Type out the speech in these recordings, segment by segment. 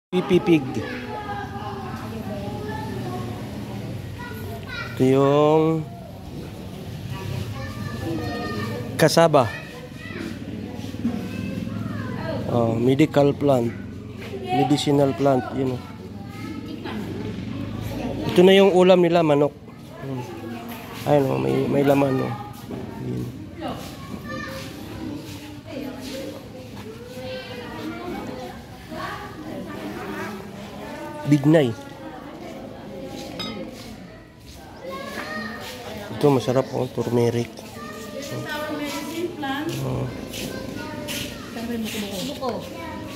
Pipipig. Ito yung kasaba. Medical plant. Medicinal plant. Yun. Ito na yung ulam nila, manok. Ayun, may laman. Yun. Bignay. Ito masarap turmeric.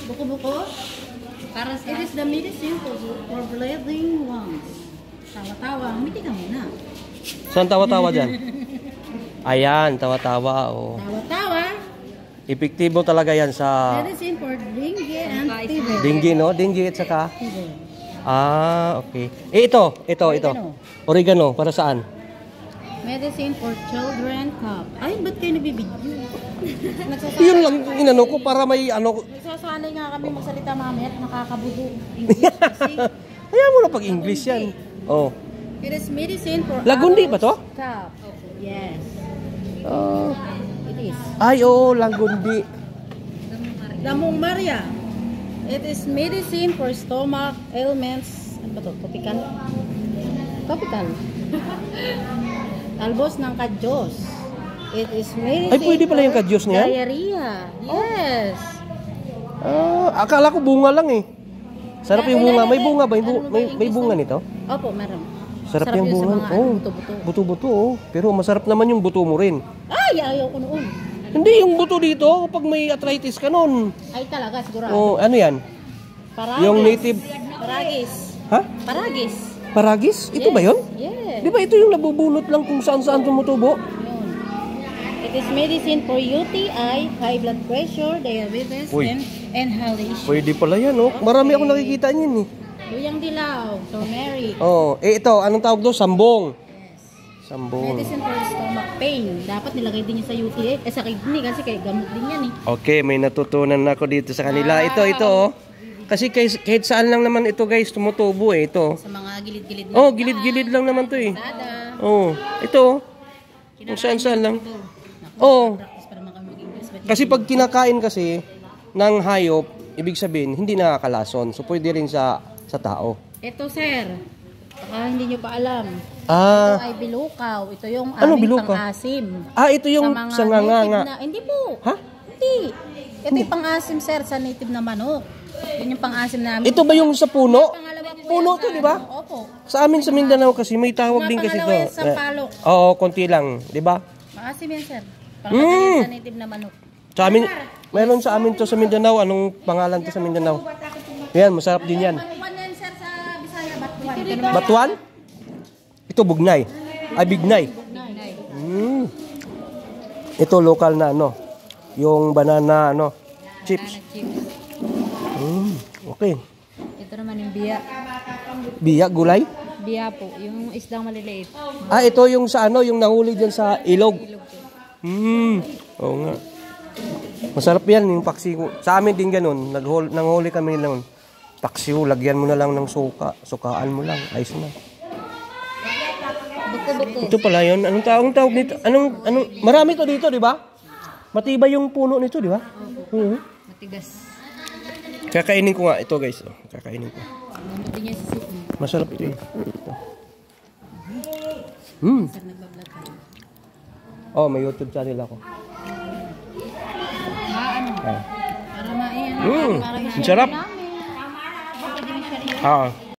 Buko-buko. Para sa it is the medicine for bleeding wounds. Tawa-tawa, hindi ka muna. Saan tawa-tawa dyan? Ayan, tawa-tawa. Oh. Tawa-tawa. Epektibo talaga yan sa Medicine for dengue and fever. dengue, no? Dengue at saka Fever. okay. Ito. Oregano, para saan? Medicine for children cough. Ay, ba't kayo nabibidyo? Yun lang inano ko para may ano. Nagsasanay nga kami magsalita mamaya at nakakabudo. English kasi. Kaya mo na pag English yan. Oh. It is medicine for Lagundi ba to? cough. Yes. It is. Ay, Lagundi. Damong Maria. It is medicine for stomach ailments. Ano ba to? Topical? Topical. Albos ng kadyos. It is medicine Ay, pwede pala yung kadyos niyan? diarrhea. Yes. Akala ko bunga lang eh. Sarap yung bunga. May bunga ba? May bunga nito? Opo, meron. Sarap yung yun sa bunga. mga buto-buto. Buto-buto. Pero masarap naman yung buto mo rin. Ay, ayaw ko noon. Hindi, yung buto dito, pag may arthritis ka nun. Ay, talaga, sigurado. Ano yan? Paragis. Yung native... Paragis. Ha? Paragis. Paragis? Ito ba yun? Yes. Di ba ito yung nabubunot lang kung saan-saan tumutubo? Yun. It is medicine for UTI, high blood pressure, diabetes, Uy. and inhalation. Pwede pala yan, oh. Marami akong nakikita niyan, eh. Luyang dilaw, turmeric. Ito, anong tawag doon? Sambong. Yes. Sambong. Medicine for stomach pain. Dapat nilagay din niya sa UTI. Sa kidney kasi kaya gamot din yan eh. Okay, may natutunan na ako dito sa kanila. Ito, oh. Kasi kahit saan lang naman ito, guys, tumutubo, eh. Ito. Sa mga gilid-gilid na. Gilid-gilid lang naman to, eh. Sada. Ito. Kung saan-saan lang. Practice para naman kami mag-English. Kasi pag kinakain kasi ng hayop, ibig sabihin, hindi nakakalason. So, pwede rin sa tao. Ito, sir. Baka hindi nyo pa alam. Ah. Ito ay bilukaw. Ito yung Ano, aming bilukaw? pang-asim. Ito yung Sa mga sa nganga. native na, hindi po. Ha? Hindi. Ito yung pang-asim, sir, sa native na manok. Yun yung pang-asim namin. Ito ba yung sa puno? Pangalawa po Puno yan to, sa di ba? ano. Opo. Sa amin sa Mindanao kasi may tawag din kasi Pangalawa to. yan sa palok. Oo, konti lang, di ba? Pang-asim yan, sir. Pang-asim sa native na manok. Sa amin, meron sa amin to sa Mindanao. Anong pangalan to sa Mindanao? Yan, masarap din yan. Ano yan, sir, sa Bisaya? Batuan. Batuan? Ito bugnay. Ay, bignay. Ito local na yung banana chips. Okay. Ito naman yung biya. Biya, gulay? Biya po. Yung isdang maliliit. Ito yung sa yung nahuli dyan sa ilog. Oo nga. Masarap yan yung paksiw. Sa amin din ganun. Nanghuli kami noon. Paksiw, lagyan mo na lang ng suka. Sukaan mo lang. Ayos na. Buko-buko. Ito pala yun. Anong tawag nito? Marami to dito, di ba? Matibay yung puno nito, di ba? Matigas. Kakainin ko nga ito, guys. Kakainin ko. Gamot din niya sa sipon. Masarap ito eh. Ito. Sir, nagbablog kayo. May YouTube channel ako. Para maiyan. Ang sarap. Pwede na siya rin.